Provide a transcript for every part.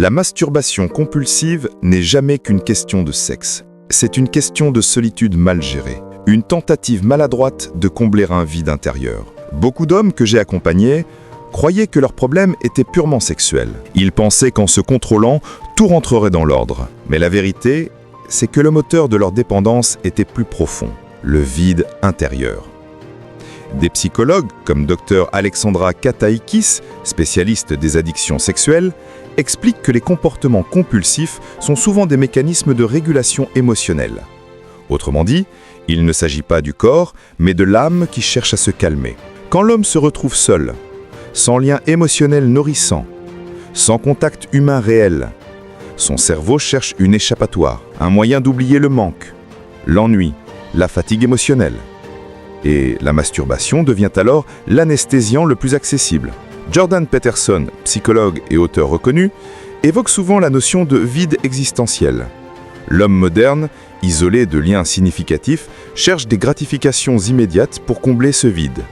La masturbation compulsive n'est jamais qu'une question de sexe. C'est une question de solitude mal gérée, une tentative maladroite de combler un vide intérieur. Beaucoup d'hommes que j'ai accompagnés croyaient que leur problème était purement sexuel. Ils pensaient qu'en se contrôlant, tout rentrerait dans l'ordre. Mais la vérité, c'est que le moteur de leur dépendance était plus profond, le vide intérieur. Des psychologues, comme Dr Alexandra Kataikis, spécialiste des addictions sexuelles, expliquent que les comportements compulsifs sont souvent des mécanismes de régulation émotionnelle. Autrement dit, il ne s'agit pas du corps, mais de l'âme qui cherche à se calmer. Quand l'homme se retrouve seul, sans lien émotionnel nourrissant, sans contact humain réel, son cerveau cherche une échappatoire, un moyen d'oublier le manque, l'ennui, la fatigue émotionnelle. Et la masturbation devient alors l'anesthésiant le plus accessible. Jordan Peterson, psychologue et auteur reconnu, évoque souvent la notion de vide existentiel. L'homme moderne, isolé de liens significatifs, cherche des gratifications immédiates pour combler ce vide.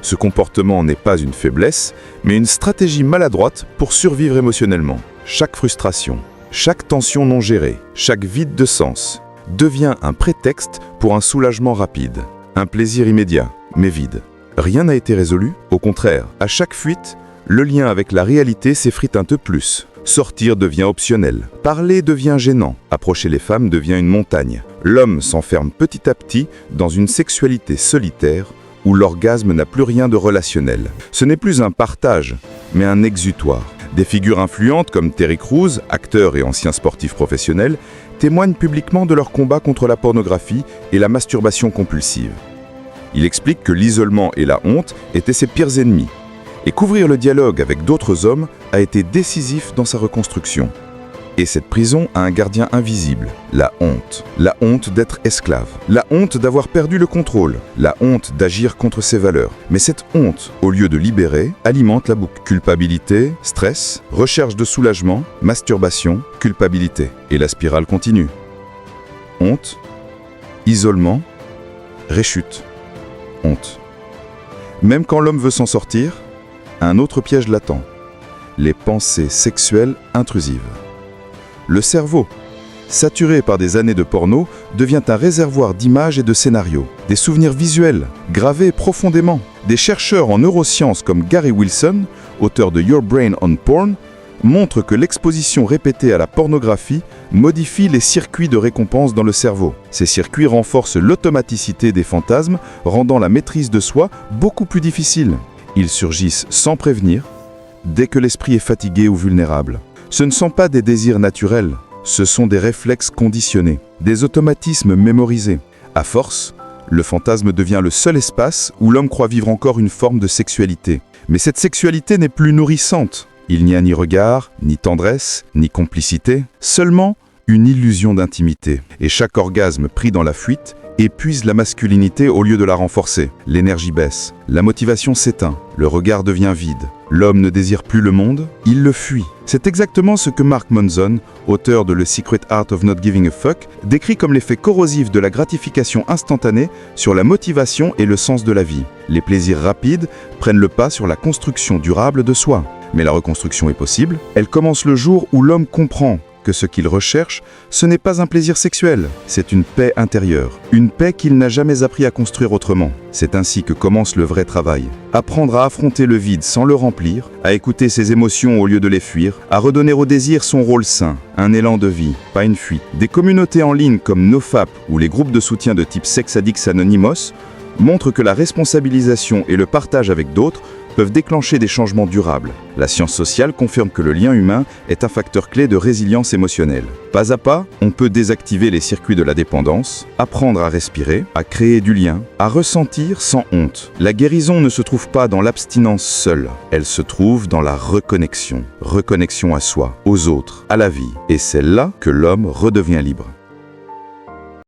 Ce comportement n'est pas une faiblesse, mais une stratégie maladroite pour survivre émotionnellement. Chaque frustration, chaque tension non gérée, chaque vide de sens devient un prétexte pour un soulagement rapide. Un plaisir immédiat, mais vide. Rien n'a été résolu. Au contraire, à chaque fuite, le lien avec la réalité s'effrite un peu plus. Sortir devient optionnel. Parler devient gênant. Approcher les femmes devient une montagne. L'homme s'enferme petit à petit dans une sexualité solitaire où l'orgasme n'a plus rien de relationnel. Ce n'est plus un partage, mais un exutoire. Des figures influentes comme Terry Crews, acteur et ancien sportif professionnel, témoignent publiquement de leur combat contre la pornographie et la masturbation compulsive. Il explique que l'isolement et la honte étaient ses pires ennemis, et qu'ouvrir le dialogue avec d'autres hommes a été décisif dans sa reconstruction. Et cette prison a un gardien invisible, la honte d'être esclave, la honte d'avoir perdu le contrôle, la honte d'agir contre ses valeurs. Mais cette honte, au lieu de libérer, alimente la boucle. Culpabilité, stress, recherche de soulagement, masturbation, culpabilité. Et la spirale continue. Honte, isolement, réchute, honte. Même quand l'homme veut s'en sortir, un autre piège l'attend, les pensées sexuelles intrusives. Le cerveau, saturé par des années de porno, devient un réservoir d'images et de scénarios, des souvenirs visuels, gravés profondément. Des chercheurs en neurosciences comme Gary Wilson, auteur de Your Brain on Porn, montrent que l'exposition répétée à la pornographie modifie les circuits de récompense dans le cerveau. Ces circuits renforcent l'automaticité des fantasmes, rendant la maîtrise de soi beaucoup plus difficile. Ils surgissent sans prévenir, dès que l'esprit est fatigué ou vulnérable. Ce ne sont pas des désirs naturels, ce sont des réflexes conditionnés, des automatismes mémorisés. À force, le fantasme devient le seul espace où l'homme croit vivre encore une forme de sexualité. Mais cette sexualité n'est plus nourrissante. Il n'y a ni regard, ni tendresse, ni complicité, seulement une illusion d'intimité. Et chaque orgasme pris dans la fuite épuise la masculinité au lieu de la renforcer. L'énergie baisse, la motivation s'éteint, le regard devient vide. L'homme ne désire plus le monde, il le fuit. C'est exactement ce que Mark Manson, auteur de The Secret Art of Not Giving a Fuck, décrit comme l'effet corrosif de la gratification instantanée sur la motivation et le sens de la vie. Les plaisirs rapides prennent le pas sur la construction durable de soi. Mais la reconstruction est possible. Elle commence le jour où l'homme comprend que ce qu'il recherche, ce n'est pas un plaisir sexuel, c'est une paix intérieure. Une paix qu'il n'a jamais appris à construire autrement. C'est ainsi que commence le vrai travail. Apprendre à affronter le vide sans le remplir, à écouter ses émotions au lieu de les fuir, à redonner au désir son rôle sain, un élan de vie, pas une fuite. Des communautés en ligne comme NoFap ou les groupes de soutien de type Sex Addicts Anonymous montrent que la responsabilisation et le partage avec d'autres peuvent déclencher des changements durables. La science sociale confirme que le lien humain est un facteur clé de résilience émotionnelle. Pas à pas, on peut désactiver les circuits de la dépendance, apprendre à respirer, à créer du lien, à ressentir sans honte. La guérison ne se trouve pas dans l'abstinence seule, elle se trouve dans la reconnexion. Reconnexion à soi, aux autres, à la vie. Et c'est là que l'homme redevient libre.